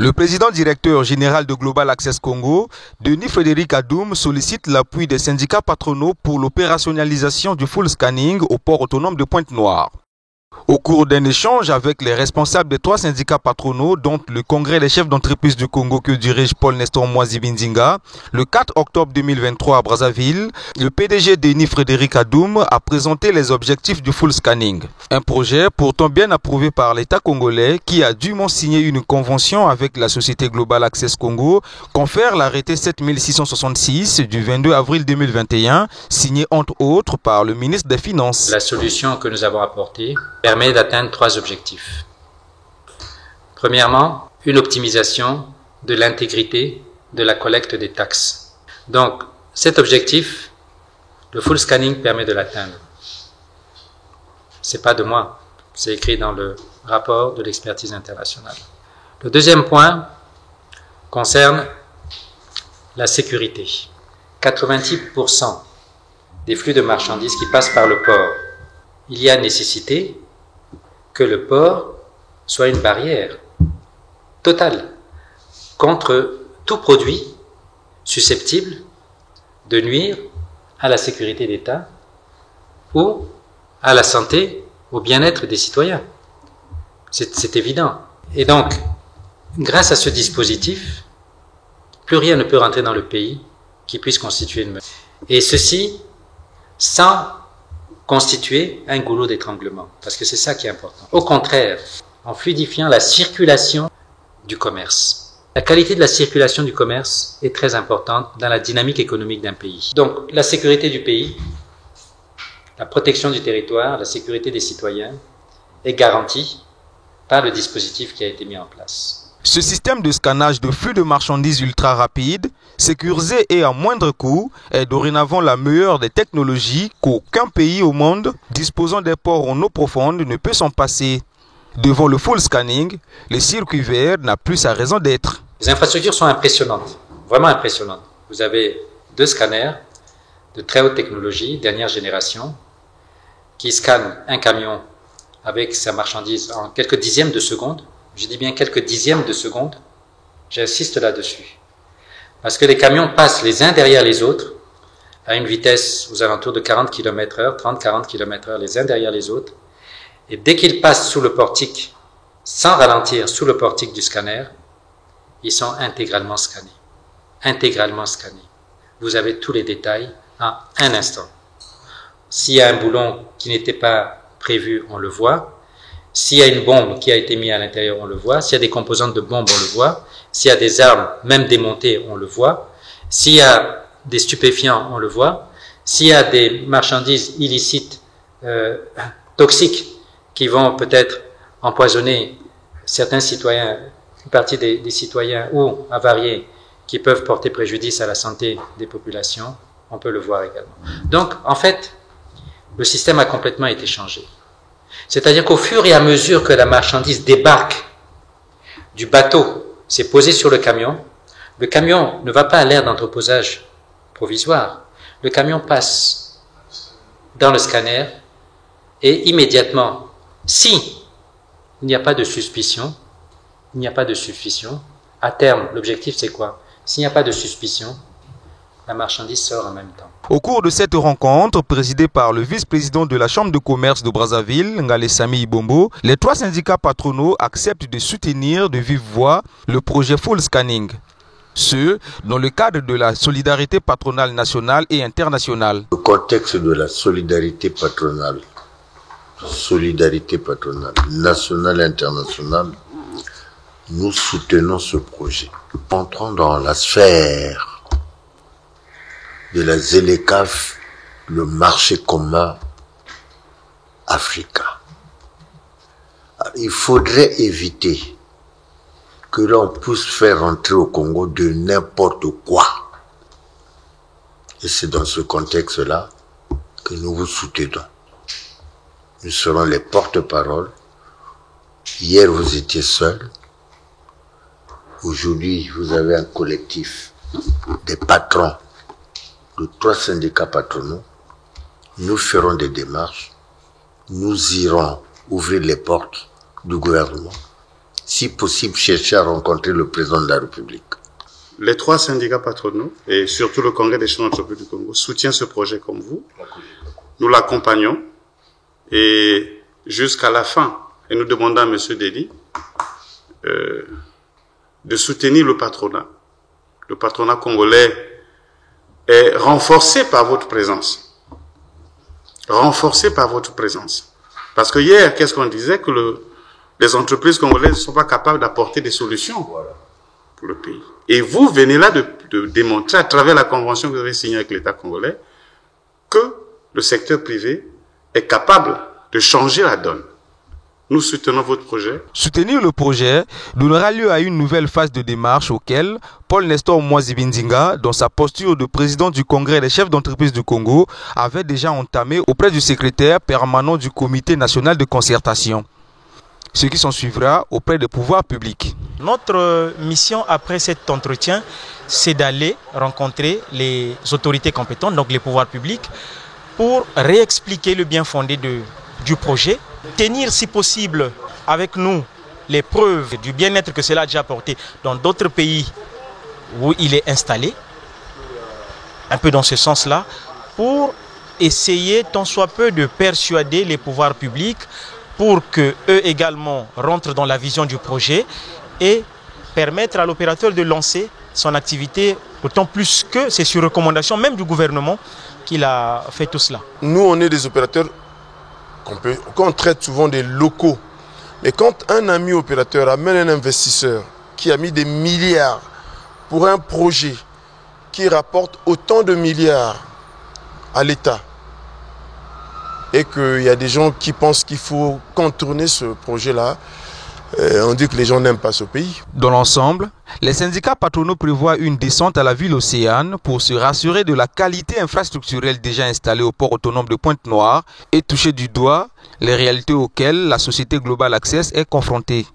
Le président directeur général de Global Access Congo, Denis Frédéric Adoum, sollicite l'appui des syndicats patronaux pour l'opérationnalisation du full scanning au port autonome de Pointe-Noire. Au cours d'un échange avec les responsables des 3 syndicats patronaux, dont le Congrès des chefs d'entreprise du Congo que dirige Paul Nestor Mwazibinzinga, le 4 octobre 2023 à Brazzaville, le PDG Denis Frédéric Adoum a présenté les objectifs du full scanning. Un projet pourtant bien approuvé par l'État congolais qui a dûment signé une convention avec la société Global Access Congo, confère l'arrêté 7666 du 22 avril 2021, signé entre autres par le ministre des Finances. La solution que nous avons apportée permet d'atteindre 3 objectifs. Premièrement, une optimisation de l'intégrité de la collecte des taxes. Donc, cet objectif, le full scanning permet de l'atteindre. C'est pas de moi, c'est écrit dans le rapport de l'expertise internationale. Le deuxième point concerne la sécurité. 90% des flux de marchandises qui passent par le port, il y a nécessité que le port soit une barrière totale contre tout produit susceptible de nuire à la sécurité d'État ou à la santé, au bien-être des citoyens. C'est évident. Et donc, grâce à ce dispositif, plus rien ne peut rentrer dans le pays qui puisse constituer une menace. Et ceci sans constituer un goulot d'étranglement, parce que c'est ça qui est important. Au contraire, en fluidifiant la circulation du commerce. La qualité de la circulation du commerce est très importante dans la dynamique économique d'un pays. Donc, la sécurité du pays, la protection du territoire, la sécurité des citoyens est garantie par le dispositif qui a été mis en place. Ce système de scannage de flux de marchandises ultra rapide, sécurisé et à moindre coût, est dorénavant la meilleure des technologies qu'aucun pays au monde disposant des ports en eau profonde ne peut s'en passer. Devant le full scanning, le circuit vert n'a plus sa raison d'être. Les infrastructures sont impressionnantes, vraiment impressionnantes. Vous avez 2 scanners de très haute technologie, dernière génération, qui scannent un camion avec sa marchandise en quelques dixièmes de seconde. Je dis bien quelques dixièmes de seconde, j'insiste là-dessus. Parce que les camions passent les uns derrière les autres à une vitesse aux alentours de 40 km/h, 30-40 km/h les uns derrière les autres. Et dès qu'ils passent sous le portique, sans ralentir sous le portique du scanner, ils sont intégralement scannés. Intégralement scannés. Vous avez tous les détails en un instant. S'il y a un boulon qui n'était pas prévu, on le voit. S'il y a une bombe qui a été mise à l'intérieur, on le voit. S'il y a des composantes de bombe, on le voit. S'il y a des armes, même démontées, on le voit. S'il y a des stupéfiants, on le voit. S'il y a des marchandises illicites, toxiques, qui vont peut-être empoisonner certains citoyens, une partie des citoyens ou avariés, qui peuvent porter préjudice à la santé des populations, on peut le voir également. Donc, en fait, le système a complètement été changé. C'est-à-dire qu'au fur et à mesure que la marchandise débarque du bateau, s'est posée sur le camion ne va pas à l'aire d'entreposage provisoire. Le camion passe dans le scanner et immédiatement, si il n'y a pas de suspicion, à terme, l'objectif c'est quoi? S'il n'y a pas de suspicion, la marchandise sort en même temps. Au cours de cette rencontre, présidée par le vice-président de la Chambre de commerce de Brazzaville, Ngale Sami Ibombo, les 3 syndicats patronaux acceptent de soutenir de vive voix le projet full scanning. Ce, dans le cadre de la solidarité patronale nationale et internationale. Le contexte de la solidarité patronale nationale et internationale, nous soutenons ce projet. Entrons dans la sphère de la ZLECAf, le marché commun africain. Il faudrait éviter que l'on puisse faire entrer au Congo de n'importe quoi. Et c'est dans ce contexte-là que nous vous soutenons. Nous serons les porte-parole. Hier, vous étiez seul. Aujourd'hui, vous avez un collectif des patrons de 3 syndicats patronaux. Nous ferons des démarches. Nous irons ouvrir les portes du gouvernement. si possible, chercher à rencontrer le président de la République. Les 3 syndicats patronaux et surtout le Congrès des chefs d'entreprise du Congo soutient ce projet comme vous. Nous l'accompagnons et jusqu'à la fin, et nous demandons à M. Deli de soutenir le patronat. Le patronat congolais est renforcé par votre présence. Renforcé par votre présence. Parce que hier, qu'est-ce qu'on disait? Que les entreprises congolaises ne sont pas capables d'apporter des solutions pour le pays. Et vous venez là de démontrer, à travers la convention que vous avez signée avec l'État congolais, que le secteur privé est capable de changer la donne. Nous soutenons votre projet. Soutenir le projet donnera lieu à une nouvelle phase de démarche auquel Paul Nestor Mwazibindinga, dans sa posture de président du Congrès des chefs d'entreprise du Congo, avait déjà entamé auprès du secrétaire permanent du Comité national de concertation. Ce qui s'en suivra auprès des pouvoirs publics. Notre mission après cet entretien, c'est d'aller rencontrer les autorités compétentes, donc les pouvoirs publics, pour réexpliquer le bien fondé du projet, tenir si possible avec nous les preuves du bien-être que cela a déjà apporté dans d'autres pays où il est installé, un peu dans ce sens-là, pour essayer tant soit peu de persuader les pouvoirs publics pour qu'eux également rentrent dans la vision du projet et permettre à l'opérateur de lancer son activité, d'autant plus que c'est sur recommandation même du gouvernement qu'il a fait tout cela. Nous, on est des opérateurs qu'on traite souvent des locaux. Mais quand un ami opérateur amène un investisseur qui a mis des milliards pour un projet qui rapporte autant de milliards à l'État, et qu'il y a des gens qui pensent qu'il faut contourner ce projet-là, on dit que les gens n'aiment pas ce pays. Dans l'ensemble, les syndicats patronaux prévoient une descente à la ville Océane pour se rassurer de la qualité infrastructurelle déjà installée au port autonome de Pointe-Noire et toucher du doigt les réalités auxquelles la société Global Access est confrontée.